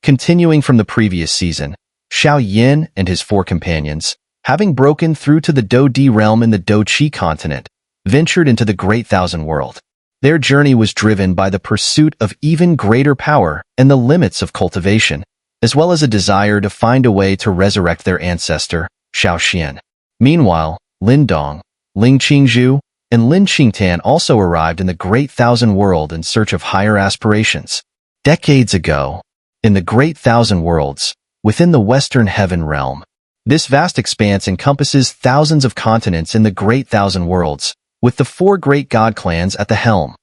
Continuing from the previous season, Xiao Yin and his 4 companions, having broken through to the Do Di realm in the Do Qi continent, ventured into the Great Thousand World. Their journey was driven by the pursuit of even greater power and the limits of cultivation, as well as a desire to find a way to resurrect their ancestor, Xiao Xian. Meanwhile, Lin Dong, Ling Qingzhu, and Lin Qingtan also arrived in the Great Thousand World in search of higher aspirations. Decades ago, in the Great Thousand Worlds, within the Western Heaven realm, this vast expanse encompasses thousands of continents in the Great Thousand Worlds, with the 4 great god clans at the helm: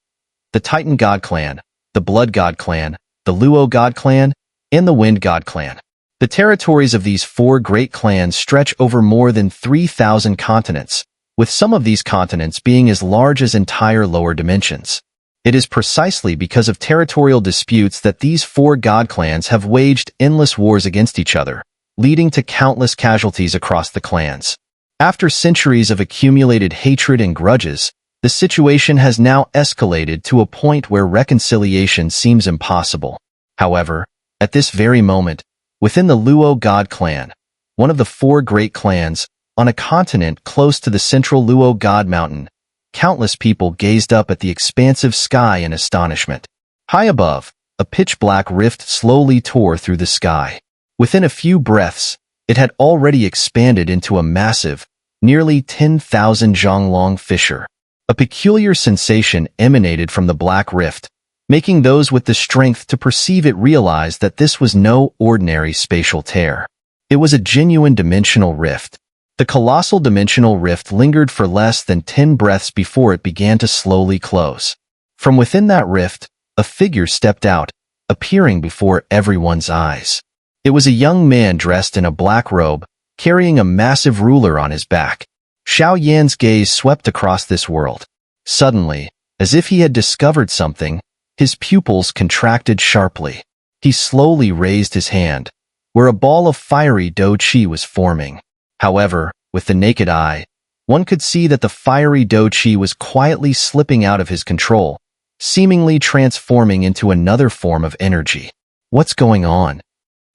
the Titan God Clan, the Blood God Clan, the Luo God Clan, and the Wind God Clan. The territories of these 4 great clans stretch over more than 3,000 continents, with some of these continents being as large as entire lower dimensions. It is precisely because of territorial disputes that these 4 god clans have waged endless wars against each other, leading to countless casualties across the clans. After centuries of accumulated hatred and grudges, the situation has now escalated to a point where reconciliation seems impossible. However, at this very moment, within the Luo God clan, one of the 4 great clans, on a continent close to the central Luo God Mountain, countless people gazed up at the expansive sky in astonishment. High above, a pitch-black rift slowly tore through the sky. Within a few breaths, it had already expanded into a massive, nearly 10,000 zhang long fissure. A peculiar sensation emanated from the black rift, making those with the strength to perceive it realize that this was no ordinary spatial tear. It was a genuine dimensional rift. The colossal dimensional rift lingered for less than 10 breaths before it began to slowly close. From within that rift, a figure stepped out, appearing before everyone's eyes. It was a young man dressed in a black robe, carrying a massive ruler on his back. Xiao Yan's gaze swept across this world. Suddenly, as if he had discovered something, his pupils contracted sharply. He slowly raised his hand, where a ball of fiery Do Qi was forming. However, with the naked eye, one could see that the fiery Do Qi was quietly slipping out of his control, seemingly transforming into another form of energy. What's going on?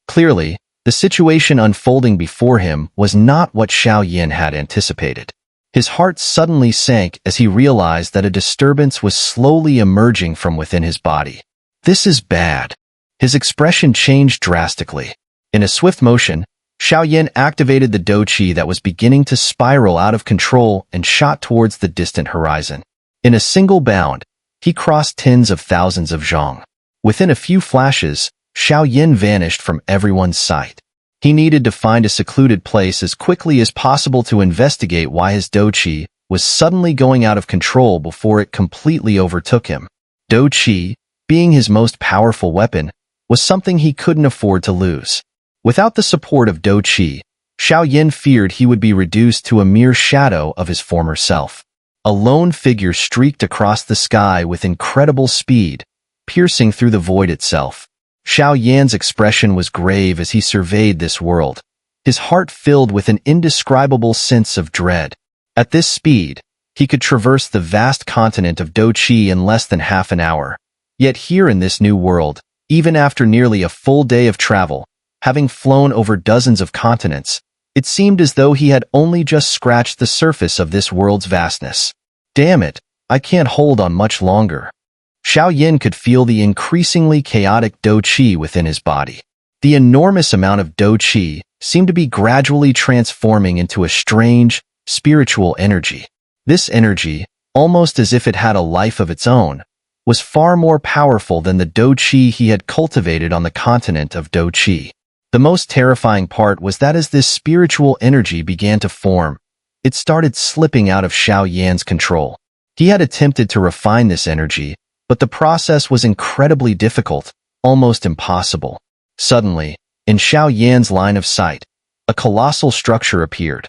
Clearly, the situation unfolding before him was not what Xiao Yan had anticipated. His heart suddenly sank as he realized that a disturbance was slowly emerging from within his body. This is bad. His expression changed drastically. In a swift motion, Xiao Yan activated the Do Qi that was beginning to spiral out of control and shot towards the distant horizon. In a single bound, he crossed tens of thousands of zhang. Within a few flashes, Xiao Yan vanished from everyone's sight. He needed to find a secluded place as quickly as possible to investigate why his Do Qi was suddenly going out of control before it completely overtook him. Do Qi, being his most powerful weapon, was something he couldn't afford to lose. Without the support of Do Qi, Xiao Yan feared he would be reduced to a mere shadow of his former self. A lone figure streaked across the sky with incredible speed, piercing through the void itself. Xiao Yan's expression was grave as he surveyed this world, his heart filled with an indescribable sense of dread. At this speed, he could traverse the vast continent of Do Qi in less than half an hour. Yet here in this new world, even after nearly a full day of travel, having flown over dozens of continents, it seemed as though he had only just scratched the surface of this world's vastness. Damn it, I can't hold on much longer. Xiao Yan could feel the increasingly chaotic Do Qi within his body. The enormous amount of Do Qi seemed to be gradually transforming into a strange, spiritual energy. This energy, almost as if it had a life of its own, was far more powerful than the Do Qi he had cultivated on the continent of Do Qi. The most terrifying part was that as this spiritual energy began to form, it started slipping out of Xiao Yan's control. He had attempted to refine this energy, but the process was incredibly difficult, almost impossible. Suddenly, in Xiao Yan's line of sight, a colossal structure appeared.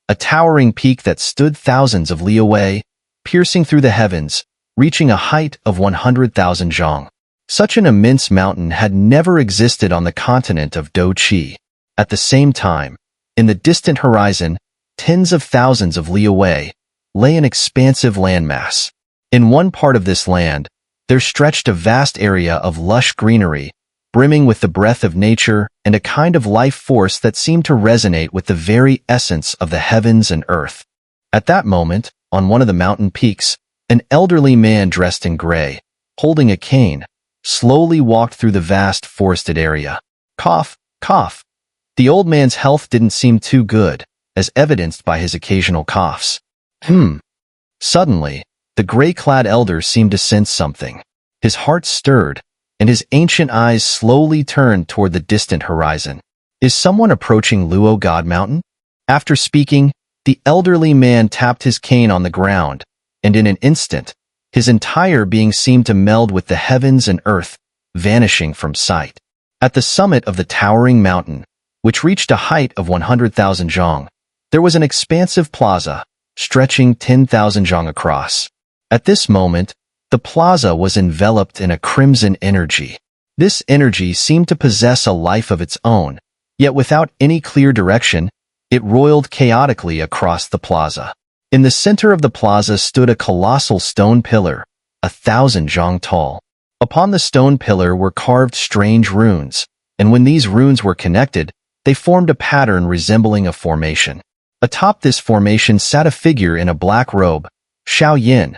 A towering peak that stood thousands of li away, piercing through the heavens, reaching a height of 100,000 zhang. Such an immense mountain had never existed on the continent of Do Qi. At the same time, in the distant horizon, tens of thousands of li away, lay an expansive landmass. In one part of this land, there stretched a vast area of lush greenery, brimming with the breath of nature and a kind of life force that seemed to resonate with the very essence of the heavens and earth. At that moment, on one of the mountain peaks, an elderly man dressed in gray, holding a cane, slowly walked through the vast forested area. Cough, cough. The old man's health didn't seem too good, as evidenced by his occasional coughs. Suddenly, the gray-clad elder seemed to sense something. His heart stirred, and his ancient eyes slowly turned toward the distant horizon. Is someone approaching Luo God Mountain? After speaking, the elderly man tapped his cane on the ground, and in an instant, his entire being seemed to meld with the heavens and earth, vanishing from sight. At the summit of the towering mountain, which reached a height of 100,000 zhang, there was an expansive plaza, stretching 10,000 zhang across. At this moment, the plaza was enveloped in a crimson energy. This energy seemed to possess a life of its own, yet without any clear direction, it roiled chaotically across the plaza. In the center of the plaza stood a colossal stone pillar, 1,000 zhang tall. Upon the stone pillar were carved strange runes, and when these runes were connected, they formed a pattern resembling a formation. Atop this formation sat a figure in a black robe, Xiao,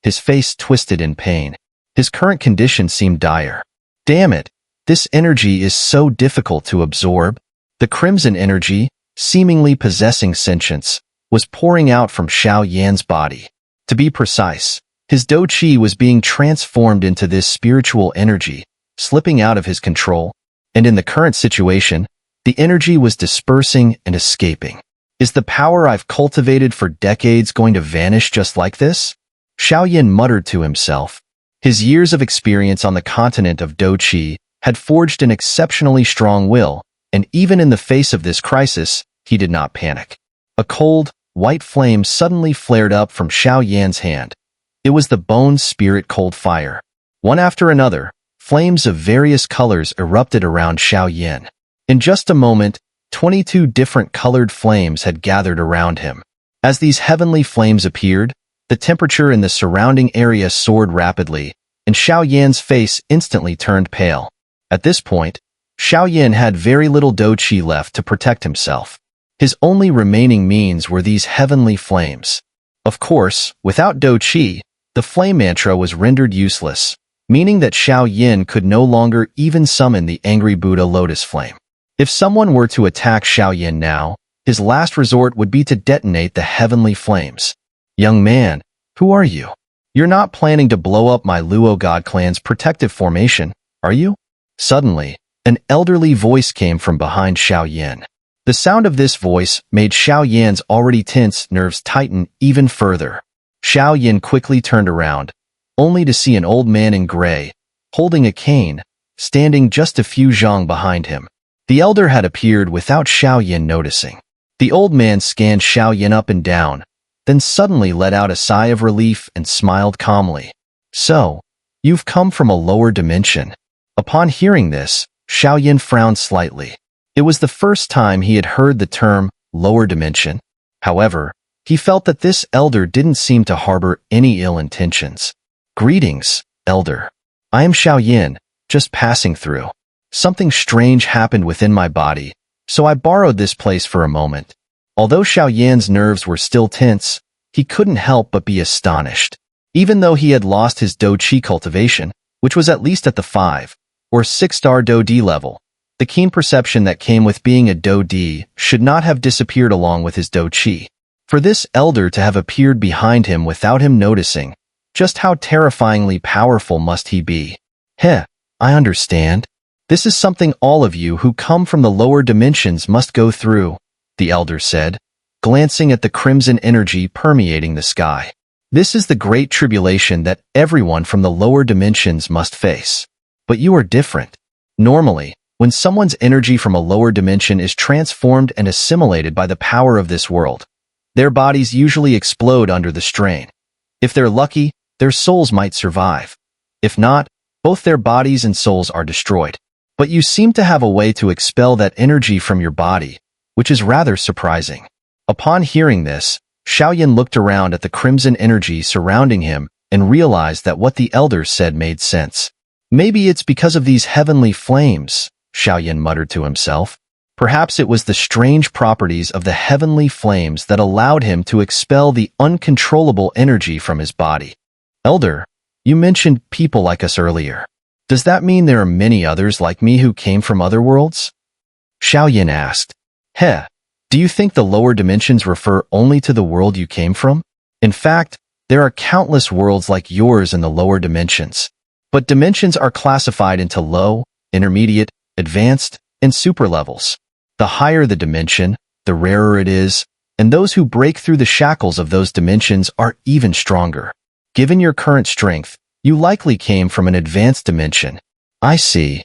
his face twisted in pain. His current condition seemed dire. Damn it, this energy is so difficult to absorb. The crimson energy, seemingly possessing sentience, was pouring out from Xiao's body. To be precise, his dou qi was being transformed into this spiritual energy, slipping out of his control, and in the current situation, the energy was dispersing and escaping. Is the power I've cultivated for decades going to vanish just like this? Xiao muttered to himself. His years of experience on the continent of dou qi had forged an exceptionally strong will, and even in the face of this crisis, he did not panic. A cold, white flame suddenly flared up from Xiao's hand. It was the bone spirit cold fire. One after another, flames of various colors erupted around Xiao. In just a moment, 22 different colored flames had gathered around him. As these heavenly flames appeared, the temperature in the surrounding area soared rapidly, and Xiao's face instantly turned pale. At this point, Xiao had very little dou qi left to protect himself. His only remaining means were these heavenly flames. Of course, without dou qi, the flame mantra was rendered useless, meaning that Xiao could no longer even summon the angry Buddha lotus flame. If someone were to attack Xiao now, his last resort would be to detonate the heavenly flames. Young man, who are you? You're not planning to blow up my Luo God clan's protective formation, are you? Suddenly, an elderly voice came from behind Xiao. The sound of this voice made Xiao's already tense nerves tighten even further. Xiao quickly turned around, only to see an old man in gray, holding a cane, standing just a few zhang behind him. The elder had appeared without Xiao noticing. The old man scanned Xiao up and down, then suddenly let out a sigh of relief and smiled calmly. So, you've come from a lower dimension. Upon hearing this, Xiao frowned slightly. It was the first time he had heard the term lower dimension. However, he felt that this elder didn't seem to harbor any ill intentions. Greetings, elder. I am Xiao, just passing through. Something strange happened within my body, so I borrowed this place for a moment. Although Xiao's nerves were still tense, he couldn't help but be astonished. Even though he had lost his dou qi cultivation, which was at least at the 5 or 6-star dou di level, the keen perception that came with being a dou di should not have disappeared along with his dou qi. For this elder to have appeared behind him without him noticing, just how terrifyingly powerful must he be? Heh, I understand. This is something all of you who come from the lower dimensions must go through, the elder said, glancing at the crimson energy permeating the sky. This is the great tribulation that everyone from the lower dimensions must face. But you are different. Normally, when someone's energy from a lower dimension is transformed and assimilated by the power of this world, their bodies usually explode under the strain. If they're lucky, their souls might survive. If not, both their bodies and souls are destroyed. But you seem to have a way to expel that energy from your body, which is rather surprising. Upon hearing this, Xiao looked around at the crimson energy surrounding him and realized that what the elder said made sense. Maybe it's because of these heavenly flames, Xiao muttered to himself. Perhaps it was the strange properties of the heavenly flames that allowed him to expel the uncontrollable energy from his body. Elder, you mentioned people like us earlier. Does that mean there are many others like me who came from other worlds? Xiao asked. Do you think the lower dimensions refer only to the world you came from? In fact, there are countless worlds like yours in the lower dimensions. But dimensions are classified into low, intermediate, advanced, and super levels. The higher the dimension, the rarer it is, and those who break through the shackles of those dimensions are even stronger. Given your current strength, you likely came from an advanced dimension. I see.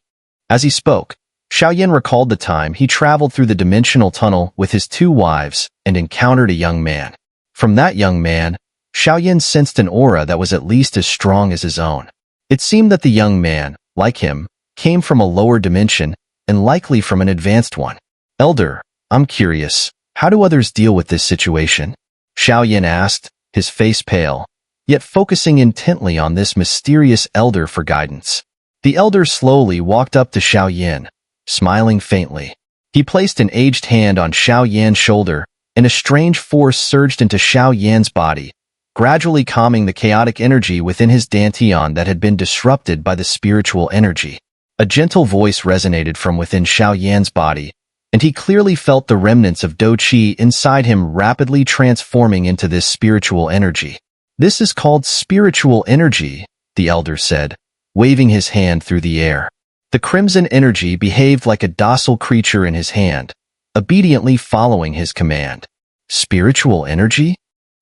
As he spoke, Xiao recalled the time he traveled through the dimensional tunnel with his 2 wives and encountered a young man. From that young man, Xiao sensed an aura that was at least as strong as his own. It seemed that the young man, like him, came from a lower dimension and likely from an advanced one. Elder, I'm curious, how do others deal with this situation? Xiao asked, his face pale, yet focusing intently on this mysterious elder for guidance. The elder slowly walked up to Xiao, smiling faintly. He placed an aged hand on Xiao shoulder, and a strange force surged into Xiao body, gradually calming the chaotic energy within his dantian that had been disrupted by the spiritual energy. A gentle voice resonated from within Xiao body, and he clearly felt the remnants of Do Qi inside him rapidly transforming into this spiritual energy. This is called spiritual energy, the elder said, waving his hand through the air. The crimson energy behaved like a docile creature in his hand, obediently following his command. Spiritual energy?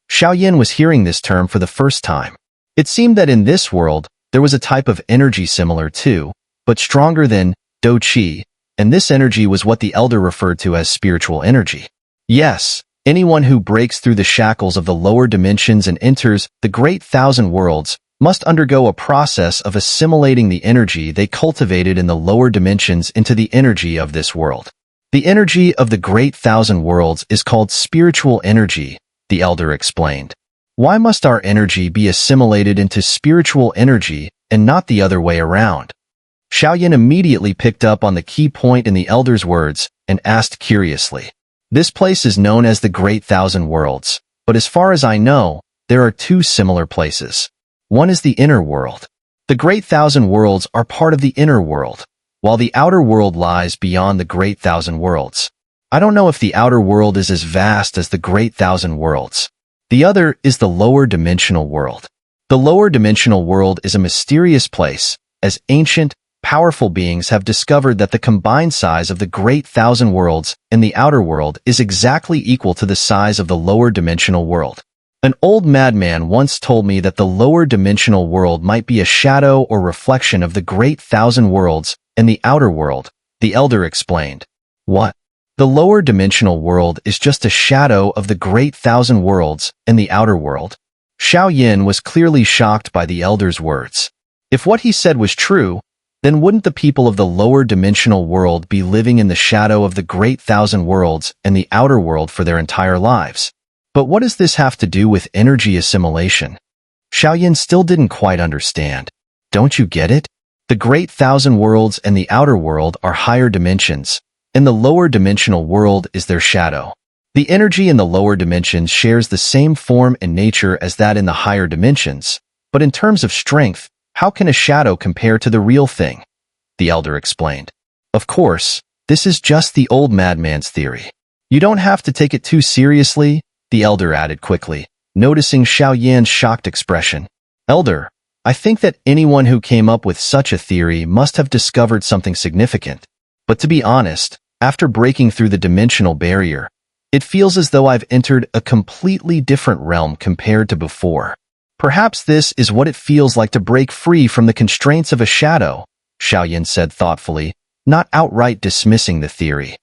Xiao was hearing this term for the first time. It seemed that in this world, there was a type of energy similar to, but stronger than, Do Qi, and this energy was what the elder referred to as spiritual energy. Yes, anyone who breaks through the shackles of the lower dimensions and enters the great thousand worlds must undergo a process of assimilating the energy they cultivated in the lower dimensions into the energy of this world. The energy of the great thousand worlds is called spiritual energy, the elder explained. Why must our energy be assimilated into spiritual energy and not the other way around? Xiao immediately picked up on the key point in the elder's words and asked curiously. This place is known as the Great Thousand Worlds, but as far as I know, there are 2 similar places. One is the inner world. The Great Thousand Worlds are part of the inner world, while the outer world lies beyond the Great Thousand Worlds. I don't know if the outer world is as vast as the Great Thousand Worlds. The other is the lower dimensional world. The lower dimensional world is a mysterious place, as ancient, powerful beings have discovered that the combined size of the Great Thousand Worlds and the outer world is exactly equal to the size of the lower dimensional world. An old madman once told me that the lower dimensional world might be a shadow or reflection of the Great Thousand Worlds and the outer world, the elder explained. What? The lower dimensional world is just a shadow of the Great Thousand Worlds and the outer world? Xiao was clearly shocked by the elder's words. If what he said was true, then wouldn't the people of the lower dimensional world be living in the shadow of the Great Thousand Worlds and the outer world for their entire lives? But what does this have to do with energy assimilation? Xiao still didn't quite understand. Don't you get it? The Great Thousand Worlds and the outer world are higher dimensions, and the lower dimensional world is their shadow. The energy in the lower dimensions shares the same form and nature as that in the higher dimensions, but in terms of strength, how can a shadow compare to the real thing? The elder explained. Of course, this is just the old madman's theory. You don't have to take it too seriously, the elder added quickly, noticing Xiao shocked expression. Elder, I think that anyone who came up with such a theory must have discovered something significant. But to be honest, after breaking through the dimensional barrier, it feels as though I've entered a completely different realm compared to before. Perhaps this is what it feels like to break free from the constraints of a shadow, Xiao said thoughtfully, not outright dismissing the theory.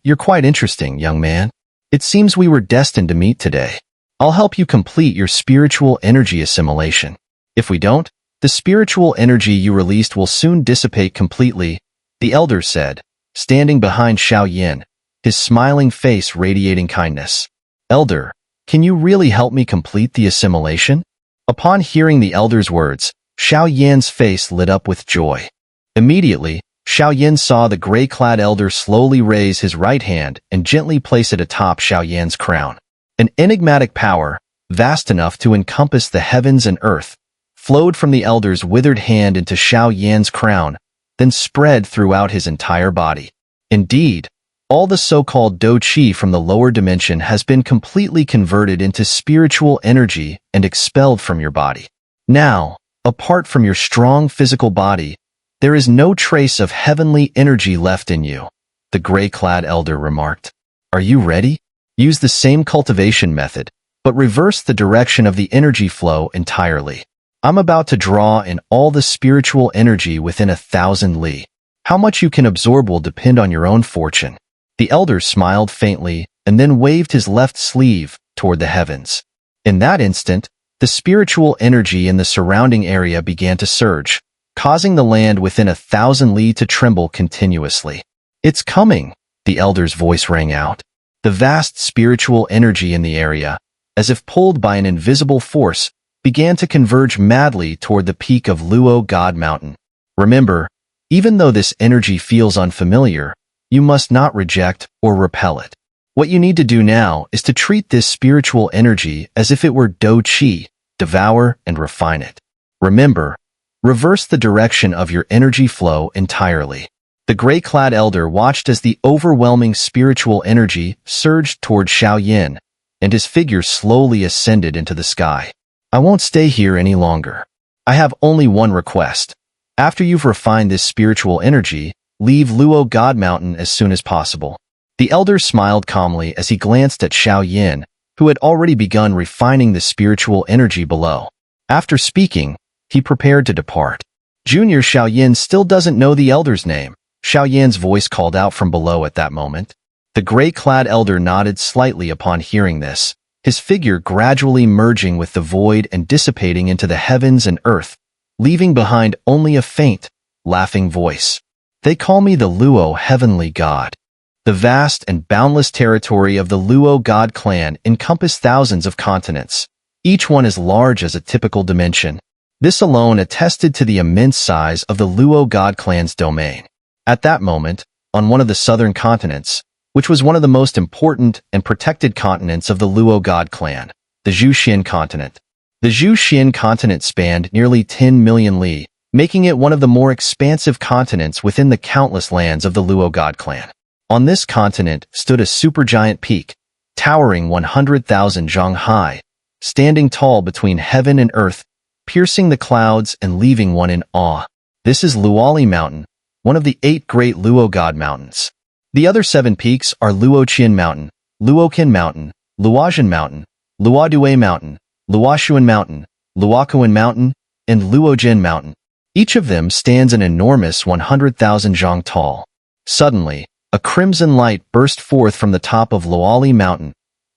You're quite interesting, young man. It seems we were destined to meet today. I'll help you complete your spiritual energy assimilation. If we don't, the spiritual energy you released will soon dissipate completely, the elder said, standing behind Xiao, his smiling face radiating kindness. Elder, can you really help me complete the assimilation? Upon hearing the elder's words, Xiao Yan's face lit up with joy. Immediately, Xiao Yan saw the gray-clad elder slowly raise his right hand and gently place it atop Xiao Yan's crown. An enigmatic power, vast enough to encompass the heavens and earth, flowed from the elder's withered hand into Xiao Yan's crown, then spread throughout his entire body. Indeed, all the so-called Do Qi from the lower dimension has been completely converted into spiritual energy and expelled from your body. Now, apart from your strong physical body, there is no trace of heavenly energy left in you, the gray-clad elder remarked. Are you ready? Use the same cultivation method, but reverse the direction of the energy flow entirely. I'm about to draw in all the spiritual energy within 1,000 li. How much you can absorb will depend on your own fortune. The elder smiled faintly and then waved his left sleeve toward the heavens. In that instant, the spiritual energy in the surrounding area began to surge, causing the land within 1,000 li to tremble continuously. It's coming, the elder's voice rang out. The vast spiritual energy in the area, as if pulled by an invisible force, began to converge madly toward the peak of Luo God Mountain. Remember, even though this energy feels unfamiliar, you must not reject or repel it. What you need to do now is to treat this spiritual energy as if it were Do Qi, devour and refine it. Remember, reverse the direction of your energy flow entirely. The gray-clad elder watched as the overwhelming spiritual energy surged toward Xiao Yan, and his figure slowly ascended into the sky. I won't stay here any longer. I have only one request. After you've refined this spiritual energy, leave Luo God Mountain as soon as possible. The elder smiled calmly as he glanced at Xiao Yan, who had already begun refining the spiritual energy below. After speaking, he prepared to depart. Junior Xiao Yan still doesn't know the elder's name, Xiao Yan's voice called out from below at that moment. The gray-clad elder nodded slightly upon hearing this, his figure gradually merging with the void and dissipating into the heavens and earth, leaving behind only a faint, laughing voice. They call me the Luo Heavenly God. The vast and boundless territory of the Luo God clan encompassed thousands of continents, each one as large as a typical dimension. This alone attested to the immense size of the Luo God clan's domain. At that moment, on one of the southern continents, which was one of the most important and protected continents of the Luo God clan, the Zhuxian continent. The Zhuxian continent spanned nearly 10 million li, making it one of the more expansive continents within the countless lands of the Luo God clan. On this continent stood a supergiant peak, towering 100,000 zhang high, standing tall between heaven and earth, piercing the clouds and leaving one in awe. This is Luoli Mountain, one of the 8 great Luo God mountains. The other 7 peaks are Luoqian Mountain, Luoqin Mountain, Luojian Mountain, Luodue Mountain, Luoshuan Mountain, Luokuan Mountain, and Luojian Mountain. Each of them stands an enormous 100,000 zhang tall. Suddenly, a crimson light burst forth from the top of Luoli Mountain,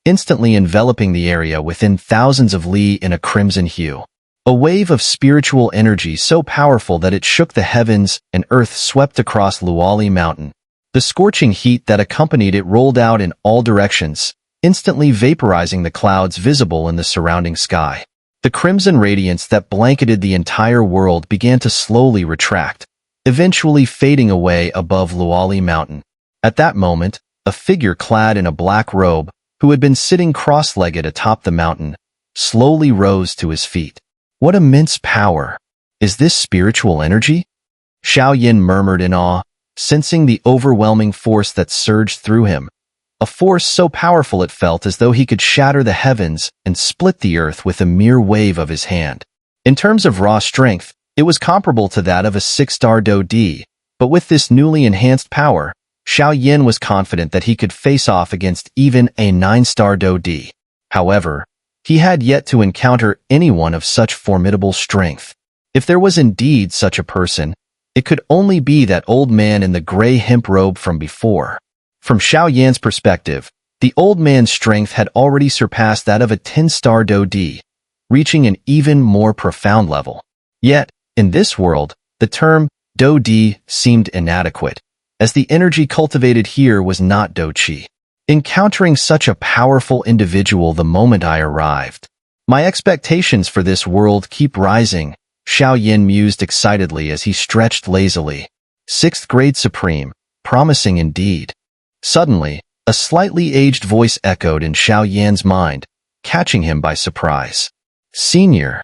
instantly enveloping the area within thousands of li in a crimson hue. A wave of spiritual energy so powerful that it shook the heavens and earth swept across Luoli Mountain. The scorching heat that accompanied it rolled out in all directions, instantly vaporizing the clouds visible in the surrounding sky. The crimson radiance that blanketed the entire world began to slowly retract, eventually fading away above Luoli Mountain. At that moment, a figure clad in a black robe, who had been sitting cross-legged atop the mountain, slowly rose to his feet. What immense power! Is this spiritual energy? Xiao Yan murmured in awe, sensing the overwhelming force that surged through him. A force so powerful it felt as though he could shatter the heavens and split the earth with a mere wave of his hand. In terms of raw strength, it was comparable to that of a 6-star Do D, but with this newly enhanced power, Xiao Yan was confident that he could face off against even a 9-star Do D. However, he had yet to encounter anyone of such formidable strength. If there was indeed such a person, it could only be that old man in the gray hemp robe from before. From Xiao Yan's perspective, the old man's strength had already surpassed that of a 10-star Do D, reaching an even more profound level. Yet, in this world, the term Do D seemed inadequate, as the energy cultivated here was not Do Qi. Encountering such a powerful individual the moment I arrived. My expectations for this world keep rising, Xiao Yin mused excitedly as he stretched lazily. 6th grade supreme, promising indeed. Suddenly, a slightly aged voice echoed in Xiao Yan's mind, catching him by surprise. Senior.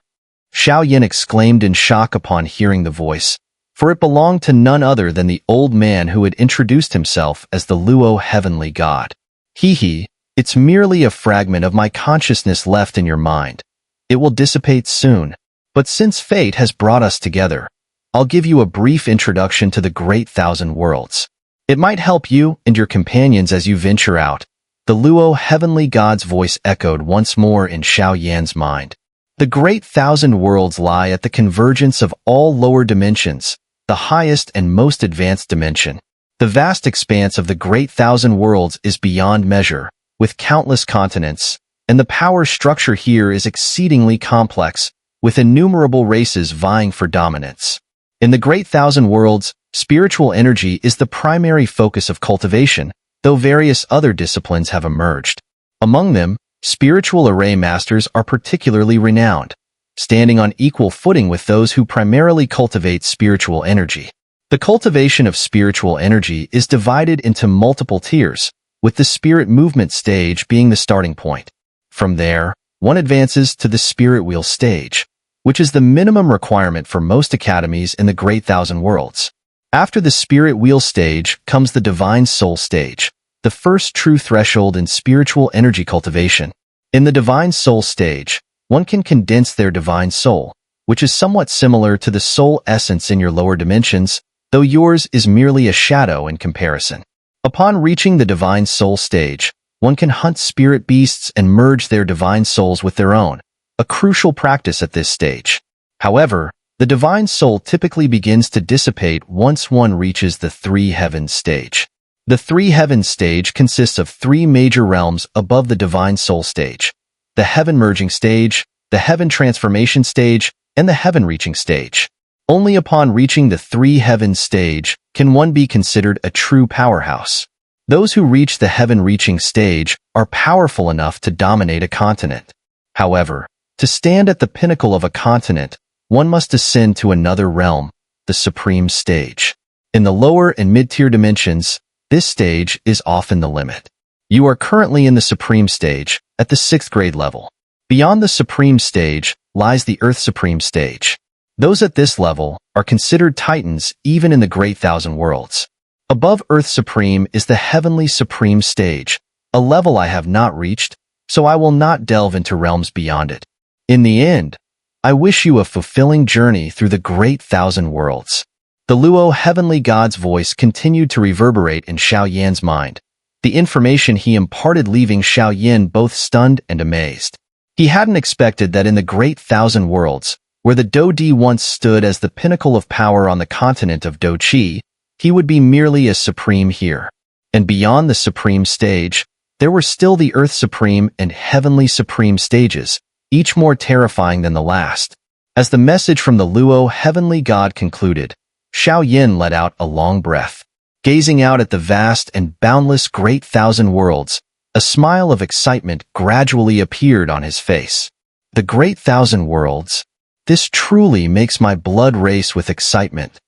Xiao Yin exclaimed in shock upon hearing the voice, for it belonged to none other than the old man who had introduced himself as the Luo Heavenly God. Hee, it's merely a fragment of my consciousness left in your mind. It will dissipate soon. But since fate has brought us together, I'll give you a brief introduction to the Great Thousand Worlds. It might help you and your companions as you venture out. The Luo Heavenly God's voice echoed once more in Xiao Yan's mind. The Great Thousand Worlds lie at the convergence of all lower dimensions, the highest and most advanced dimension. The vast expanse of the Great Thousand Worlds is beyond measure, with countless continents, and the power structure here is exceedingly complex, with innumerable races vying for dominance. In the Great Thousand Worlds, spiritual energy is the primary focus of cultivation, though various other disciplines have emerged. Among them, spiritual array masters are particularly renowned, standing on equal footing with those who primarily cultivate spiritual energy. The cultivation of spiritual energy is divided into multiple tiers, with the spirit movement stage being the starting point. From there, one advances to the spirit wheel stage, which is the minimum requirement for most academies in the Great Thousand Worlds. After the spirit wheel stage comes the divine soul stage, the first true threshold in spiritual energy cultivation. In the divine soul stage, one can condense their divine soul, which is somewhat similar to the soul essence in your lower dimensions, though yours is merely a shadow in comparison. Upon reaching the divine soul stage, one can hunt spirit beasts and merge their divine souls with their own, a crucial practice at this stage. However, the divine soul typically begins to dissipate once one reaches the Three Heavens stage. The Three Heavens stage consists of 3 major realms above the divine soul stage: the Heaven Merging stage, the Heaven Transformation stage, and the Heaven Reaching stage. Only upon reaching the Three Heavens stage can one be considered a true powerhouse. Those who reach the Heaven Reaching stage are powerful enough to dominate a continent. However, to stand at the pinnacle of a continent, one must ascend to another realm, the Supreme Stage. In the lower and mid-tier dimensions, this stage is often the limit. You are currently in the Supreme Stage, at the 6th grade level. Beyond the Supreme Stage lies the Earth Supreme Stage. Those at this level are considered titans even in the Great Thousand Worlds. Above Earth Supreme is the Heavenly Supreme Stage, a level I have not reached, so I will not delve into realms beyond it. In the end, I wish you a fulfilling journey through the Great Thousand Worlds. The Luo Heavenly God's voice continued to reverberate in Xiao Yan's mind, the information he imparted leaving Xiao Yan both stunned and amazed. He hadn't expected that in the Great Thousand Worlds, where the Do Di once stood as the pinnacle of power on the continent of Do Chi, he would be merely as supreme here. And beyond the Supreme Stage, there were still the Earth Supreme and Heavenly Supreme stages, each more terrifying than the last. As the message from the Luo Heavenly God concluded, Xiao Yin let out a long breath. Gazing out at the vast and boundless Great Thousand Worlds, a smile of excitement gradually appeared on his face. The Great Thousand Worlds? This truly makes my blood race with excitement.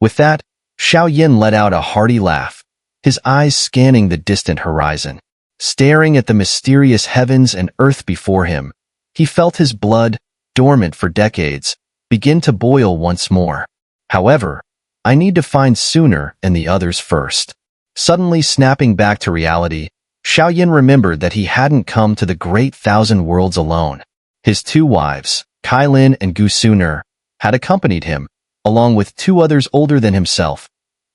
With that, Xiao Yin let out a hearty laugh, his eyes scanning the distant horizon. Staring at the mysterious heavens and earth before him, he felt his blood, dormant for decades, begin to boil once more. However, I need to find Sooner and the others first. Suddenly snapping back to reality, Xiao Yin remembered that he hadn't come to the Great Thousand Worlds alone. His 2 wives, Kai Lin and Gu Sooner, had accompanied him, along with 2 others older than himself,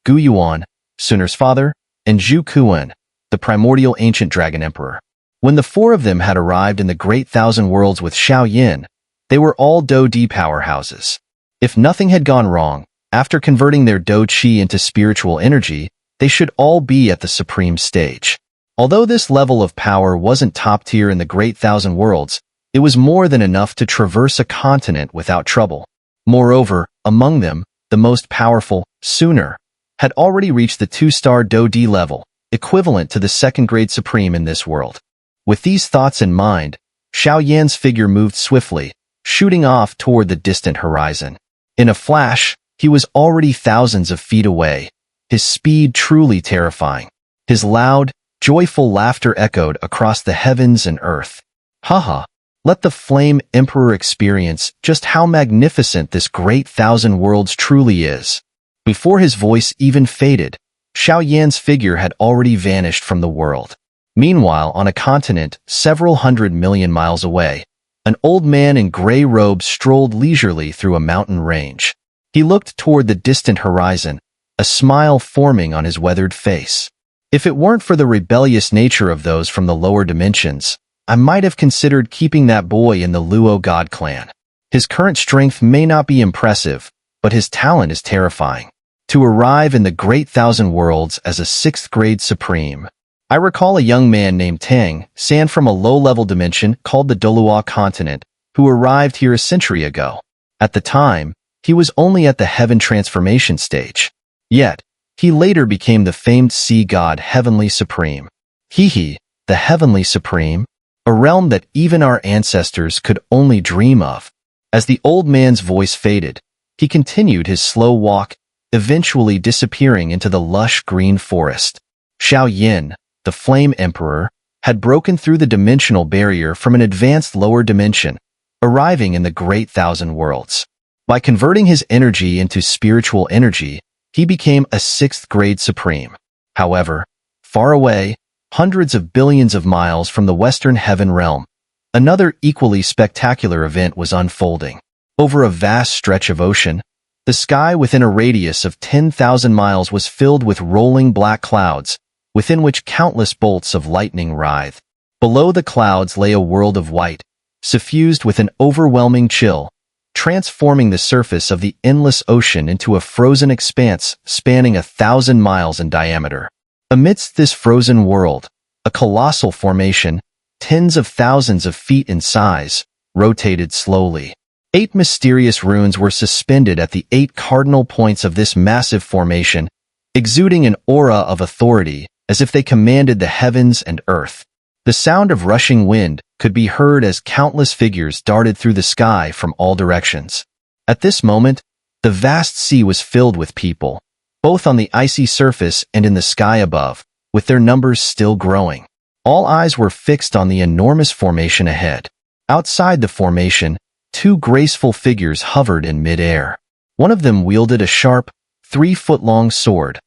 Gu Yuan, Sooner's father, and Zhu Kuan, the primordial ancient dragon emperor. When the 4 of them had arrived in the Great Thousand Worlds with Xiao Yin, they were all Do Di powerhouses. If nothing had gone wrong, after converting their Do Chi into spiritual energy, they should all be at the Supreme Stage. Although this level of power wasn't top tier in the Great Thousand Worlds, it was more than enough to traverse a continent without trouble. Moreover, among them, the most powerful, Sooner, had already reached the 2-star Do Di level, equivalent to the 2nd grade Supreme in this world. With these thoughts in mind, Xiao Yan's figure moved swiftly, shooting off toward the distant horizon. In a flash, he was already thousands of feet away, his speed truly terrifying. His loud, joyful laughter echoed across the heavens and earth. Haha, let the Flame Emperor experience just how magnificent this great thousand worlds truly is. Before his voice even faded, Xiao Yan's figure had already vanished from the world. Meanwhile, on a continent several 100 million miles away, an old man in gray robes strolled leisurely through a mountain range. He looked toward the distant horizon, a smile forming on his weathered face. If it weren't for the rebellious nature of those from the lower dimensions, I might have considered keeping that boy in the Luo God clan. His current strength may not be impressive, but his talent is terrifying. To arrive in the Great Thousand Worlds as a 6th grade supreme. I recall a young man named Tang San from a low-level dimension called the Luo continent, who arrived here a century ago. At the time, he was only at the heaven transformation stage. Yet, he later became the famed sea god Heavenly Supreme. The Heavenly Supreme, a realm that even our ancestors could only dream of. As the old man's voice faded, he continued his slow walk, eventually disappearing into the lush green forest. Xiao Yan, the Flame Emperor, had broken through the dimensional barrier from an advanced lower dimension, arriving in the Great Thousand Worlds. By converting his energy into spiritual energy, he became a 6th grade supreme. However, far away, hundreds of billions of miles from the Western Heaven realm, another equally spectacular event was unfolding. Over a vast stretch of ocean, the sky within a radius of 10,000 miles was filled with rolling black clouds, within which countless bolts of lightning writhed. Below the clouds lay a world of white, suffused with an overwhelming chill, transforming the surface of the endless ocean into a frozen expanse spanning 1,000 miles in diameter. Amidst this frozen world, a colossal formation, tens of thousands of feet in size, rotated slowly. 8 mysterious runes were suspended at the 8 cardinal points of this massive formation, exuding an aura of authority, as if they commanded the heavens and earth. The sound of rushing wind could be heard as countless figures darted through the sky from all directions. At this moment, the vast sea was filled with people, both on the icy surface and in the sky above, with their numbers still growing. All eyes were fixed on the enormous formation ahead. Outside the formation, 2 graceful figures hovered in mid-air. One of them wielded a sharp, 3-foot-long sword,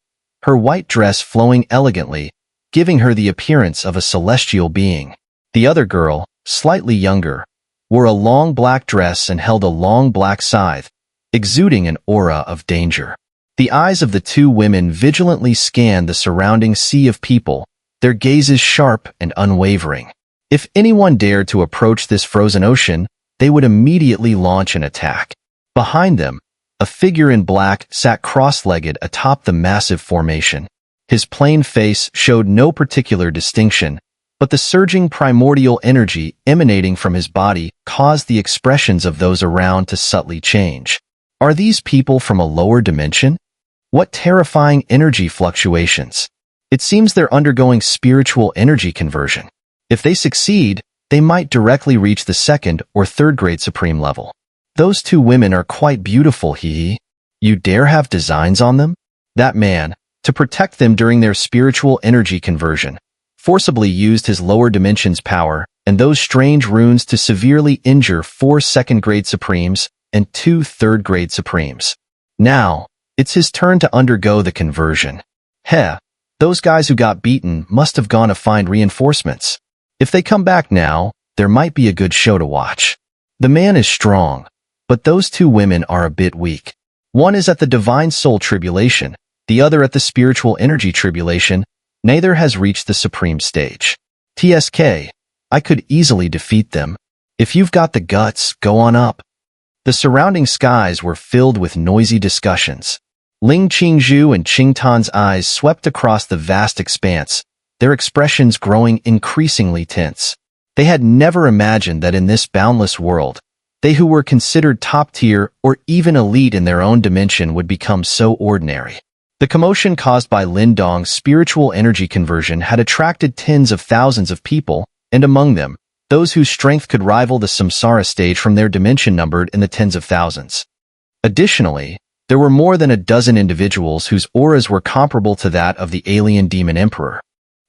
her white dress flowing elegantly, giving her the appearance of a celestial being. The other girl, slightly younger, wore a long black dress and held a long black scythe, exuding an aura of danger. The eyes of the 2 women vigilantly scanned the surrounding sea of people, their gazes sharp and unwavering. If anyone dared to approach this frozen ocean, they would immediately launch an attack. Behind them, a figure in black sat cross-legged atop the massive formation. His plain face showed no particular distinction, but the surging primordial energy emanating from his body caused the expressions of those around to subtly change. Are these people from a lower dimension? What terrifying energy fluctuations! It seems they're undergoing spiritual energy conversion. If they succeed, they might directly reach the 2nd or 3rd grade supreme level. Those 2 women are quite beautiful, You dare have designs on them? That man, to protect them during their spiritual energy conversion, forcibly used his lower dimension's power and those strange runes to severely injure 4 2nd grade supremes and 2 3rd grade supremes. Now, it's his turn to undergo the conversion. Those guys who got beaten must have gone to find reinforcements. If they come back now, there might be a good show to watch. The man is strong, but those 2 women are a bit weak. One is at the divine soul tribulation, the other at the spiritual energy tribulation. Neither has reached the supreme stage. TSK, I could easily defeat them. If you've got the guts, go on up. The surrounding skies were filled with noisy discussions. Ling Qingzhu and Qingtan's eyes swept across the vast expanse, their expressions growing increasingly tense. They had never imagined that in this boundless world, they who were considered top-tier or even elite in their own dimension would become so ordinary. The commotion caused by Lin Dong's spiritual energy conversion had attracted tens of thousands of people, and among them, those whose strength could rival the samsara stage from their dimension numbered in the tens of thousands. Additionally, there were more than a dozen individuals whose auras were comparable to that of the alien demon emperor.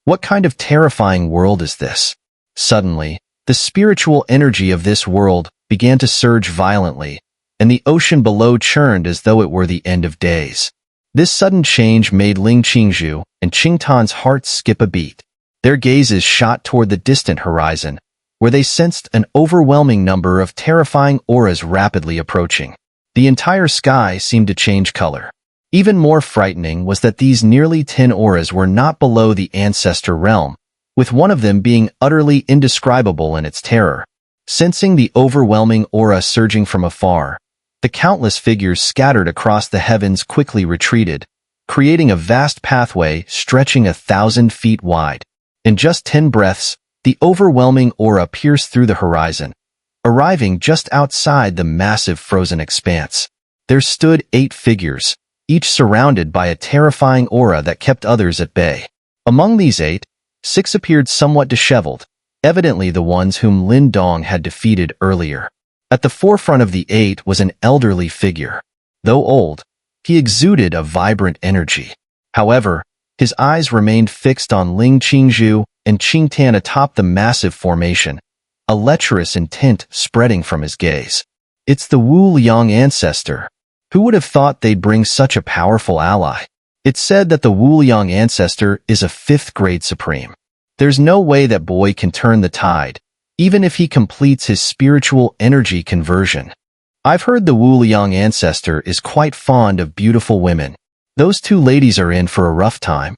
What kind of terrifying world is this? Suddenly, the spiritual energy of this world began to surge violently, and the ocean below churned as though it were the end of days. This sudden change made Ling Qingzhu and Qingtan's hearts skip a beat. Their gazes shot toward the distant horizon, where they sensed an overwhelming number of terrifying auras rapidly approaching. The entire sky seemed to change color. Even more frightening was that these nearly 10 auras were not below the Ancestor realm, with one of them being utterly indescribable in its terror. Sensing the overwhelming aura surging from afar, the countless figures scattered across the heavens quickly retreated, creating a vast pathway stretching 1,000 feet wide. In just 10 breaths, the overwhelming aura pierced through the horizon, arriving just outside the massive frozen expanse. There stood 8 figures, each surrounded by a terrifying aura that kept others at bay. Among these 8, 6 appeared somewhat disheveled, evidently the ones whom Lin Dong had defeated earlier. At the forefront of the 8 was an elderly figure. Though old, he exuded a vibrant energy. However, his eyes remained fixed on Ling Qingzhu and Qingtan atop the massive formation, a lecherous intent spreading from his gaze. It's the Wu Liang Ancestor. Who would have thought they'd bring such a powerful ally? It's said that the Wu Liang Ancestor is a 5th grade supreme. There's no way that boy can turn the tide, even if he completes his spiritual energy conversion. I've heard the Wu Liang Ancestor is quite fond of beautiful women. Those 2 ladies are in for a rough time.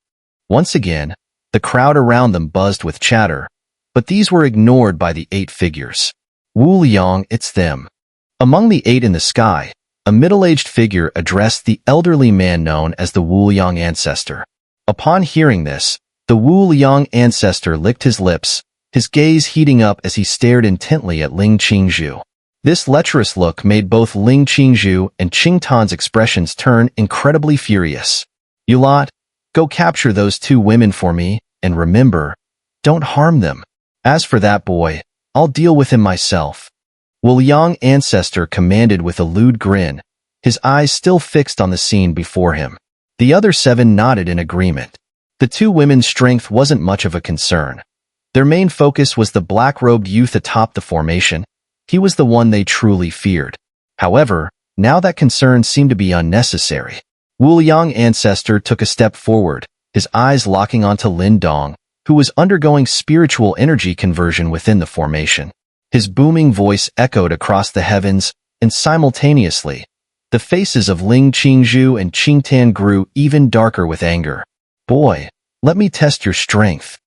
Once again, the crowd around them buzzed with chatter, but these were ignored by the 8 figures. Wu Liang, it's them. Among the 8 in the sky, a middle-aged figure addressed the elderly man known as the Wu Liang Ancestor. Upon hearing this, the Wu Liang Ancestor licked his lips, his gaze heating up as he stared intently at Ling Qingzhu. This lecherous look made both Ling Qingzhu and Qingtan's expressions turn incredibly furious. You lot, go capture those 2 women for me, and remember, don't harm them. As for that boy, I'll deal with him myself. Wu Liang Ancestor commanded with a lewd grin, his eyes still fixed on the scene before him. The other 7 nodded in agreement. The 2 women's strength wasn't much of a concern. Their main focus was the black-robed youth atop the formation. He was the one they truly feared. However, now that concern seemed to be unnecessary. Wu Liang Ancestor took a step forward, his eyes locking onto Lin Dong, who was undergoing spiritual energy conversion within the formation. His booming voice echoed across the heavens, and simultaneously, the faces of Ling Qingzhu and Qingtan grew even darker with anger. Boy, let me test your strength.